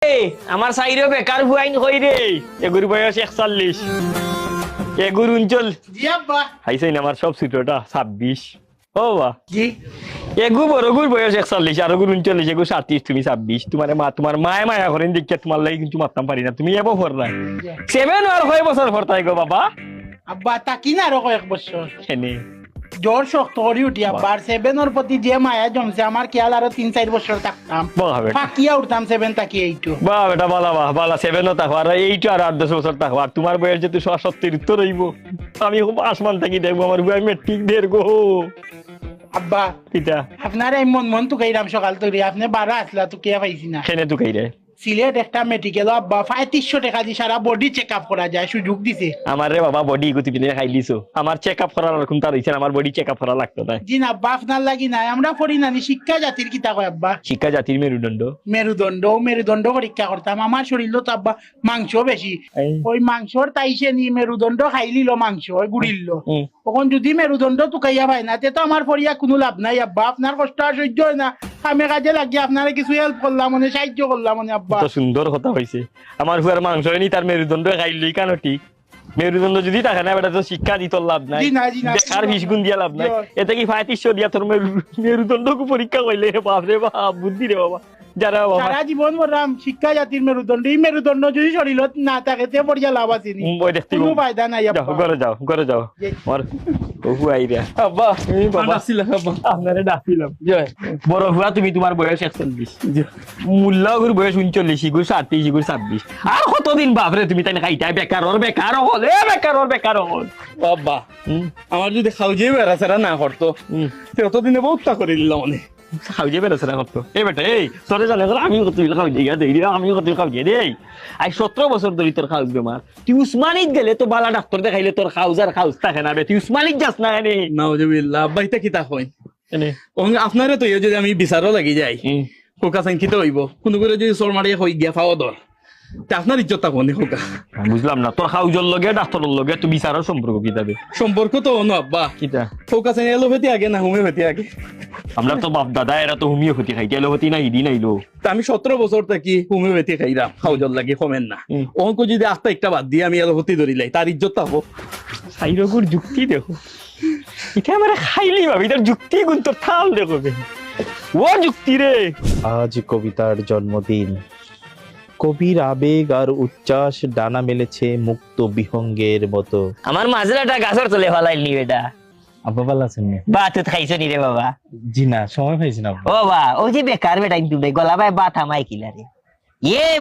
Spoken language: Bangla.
আমার সাইরে বেকার হুয়াইন কই রে এগুর বয়স 41 এগুর অঞ্চল জি আব্বা। হাইছেন আমার সব ছোটটা 26 ও বা জি এগু বড়গুর বয়স 41 আর গুর 39 এগু 37 তুমি 26 তোমার মায়া মায়া করেন দেখে তোমার লাগি কিন্তু মারতাম পারি না তুমি এবো ফর নাই 7 আর কয় বছর ফরতাই গো বাবা আব্বা তাকি না আরো কয়েক বছর হেনে জোর শক্ত করি উঠি আব্বার সেভেনের প্রতি যে মায়া জমছে আমার খেয়াল আরো 3-4 বছর থাকতাম বাহ বেটা ফাঁকিয়া উঠতাম 7 তাকি এইটু বাহ বেটা বালা 7 ও থাকো আর 8 আর 8-10 বছর থাকো আর তোমার বয়স যেহেতু 70 উত্তর হইব আমি খুব আসমান থাকি দেখবো আমার বয়স মেট্রিক দের গো আব্বা কিটা আপনার এই মন তো গাইরাম সকাল তৈরি আপনি 12 আসলা তো কে পাইছি না হেনে তো কই রে সিলেট একটা মেডিকেল আব্বা 3500 টাকা দিয়ে সারা বডি চেক আপ করা যায় সুযোগ দিছে আমার রে বাবা বডি গুতি পিনে খাইলিছো আমার চেকআপ করার এরকম তার হইছে আমার বডি চেকআপ করা লাগতো তাই জি না আব্বা আপনার লাগি নাই আমরা পড়ি নানি শিক্ষা জাতির কিতা কয় আব্বা শিক্ষা জাতির মেরুদণ্ড মেরুদণ্ড পরীক্ষা করতাম আমার শরীর তো আব্বা মাংস বেশি এই। ওই মাংসর তাইছে নি মেরুদণ্ড খাইলিল মাংস ওই গুড়িল হুম। তখন যদি মেরুদণ্ড টুকাইয়া পাই না তে তো আমার পরিয়া কোনো লাভ নাই আব্বা আপনার কষ্ট আর সহ্য হয় না কামে কাজে লাগিয়ে আপনারা কিছু হেল্প করলাম মানে সাহায্য করলাম মানে আব্বা তো সুন্দর কথা হইছে আমার হুয়ার মাংস হয়নি তার মেরুদণ্ড খাইলই কেন ঠিক মেরুদণ্ড যদি থাকে না বেটা তো শিক্ষা দিত লাভ নাই জি না, জি না। বেকার 20 গুণ দিয়া লাভ নাই জি। এতে কি 3500 দিয়া তোর মেরুদণ্ড পরীক্ষা কইলে বাপ রে বাপ বুদ্ধি রে বাবা যারা বাবা সারা জীবন বললাম শিক্ষা জাতির মেরুদণ্ড এই মেরুদণ্ড যদি শরীর না থাকে তে পরিয়া লাভ আছে নি বই দেখতে কোনো ফায়দা নাই যাও আব্বা ঘরে যাও জি। আমার বহু আইডিয়া আব্বা এই বাবা আপনারে ডাকিলাম জয় বড় হুয়া তুমি তোমার বয়স 41 মুল্লাগুর বয়স 39 ইগুর 37 ইগুর 26 আর কতদিন বাপরে তুমি তাই খাইতা বেকার বেকার হল বাবা আমার যদি খাওয়াজে বেড়াচারা না করতো ততদিনে বহুত তা করে দিলাম মানে খাওয়া যাবে না সেটা করতো এই বেটা এই তোরে জানে আমি কত খাওয়া দিয়ে দেই রে আমি কত খাওয়া দিয়ে দেই আই 17 বছর ধরে তোর খাওয়া বেমার তুই উসমানিত গেলে তো বালা ডাক্তার দেখাইলে তোর খাউজার খাউজ থাকে না বে তুই উসমানিত যাস না এনে নাউজুবিল্লাহ আব্বা ইতা কিতা কই এনে আপনারে তো যদি আমি বিচারও লাগি যাই কোকা সাইন কিতে হইব কোন করে যদি সর মারিয়ে হই গিয়া পাওয়া দর তা আপনার ইজ্জত থাকবো নি কোকা বুঝলাম না তোর খাউজর লগে ডাক্তারের লগে তুই বিচারের সম্পর্ক কি যাবে সম্পর্ক তো অন্য আব্বা কিটা কোকা সাইন এলোপ্যাথি আগে না হোমিওপ্যাথি আগে আমরা তো বাপ দাদা এরা তো হোমিওপ্যাথি খাইতে এলোপ্যাথি না ইদি নাইলো তা আমি 17 বছর থাকি হোমিওপ্যাথি খাইলাম খাওয়াজর লাগে কমেন না অঙ্ক যদি আস্তা একটা বাদ দিয়ে আমি এলোপ্যাথি ধরিলাই তার ইজ্জত থাকবো সাইরগুর যুক্তি দেখো এটা আমার খাইলি ভাবি তার যুক্তি গুণ তোর থাল দেখো বে। ও যুক্তি রে আজ কবিতার জন্মদিন কবির আবেগ আর উচ্ছ্বাস ডানা মেলেছে মুক্ত বিহঙ্গের মতো। আমার মাজরাটা গাছর তলে ফলাইলি বেটা আব্বা ভালো আছেন না? বাতুত খাইছো নি রে বাবা জি না, সময় পাইছি না আব্বা। ও বা ওই যে বেকার বেটা কিন্তু গলা ভাই বা থামাই কিলারে এ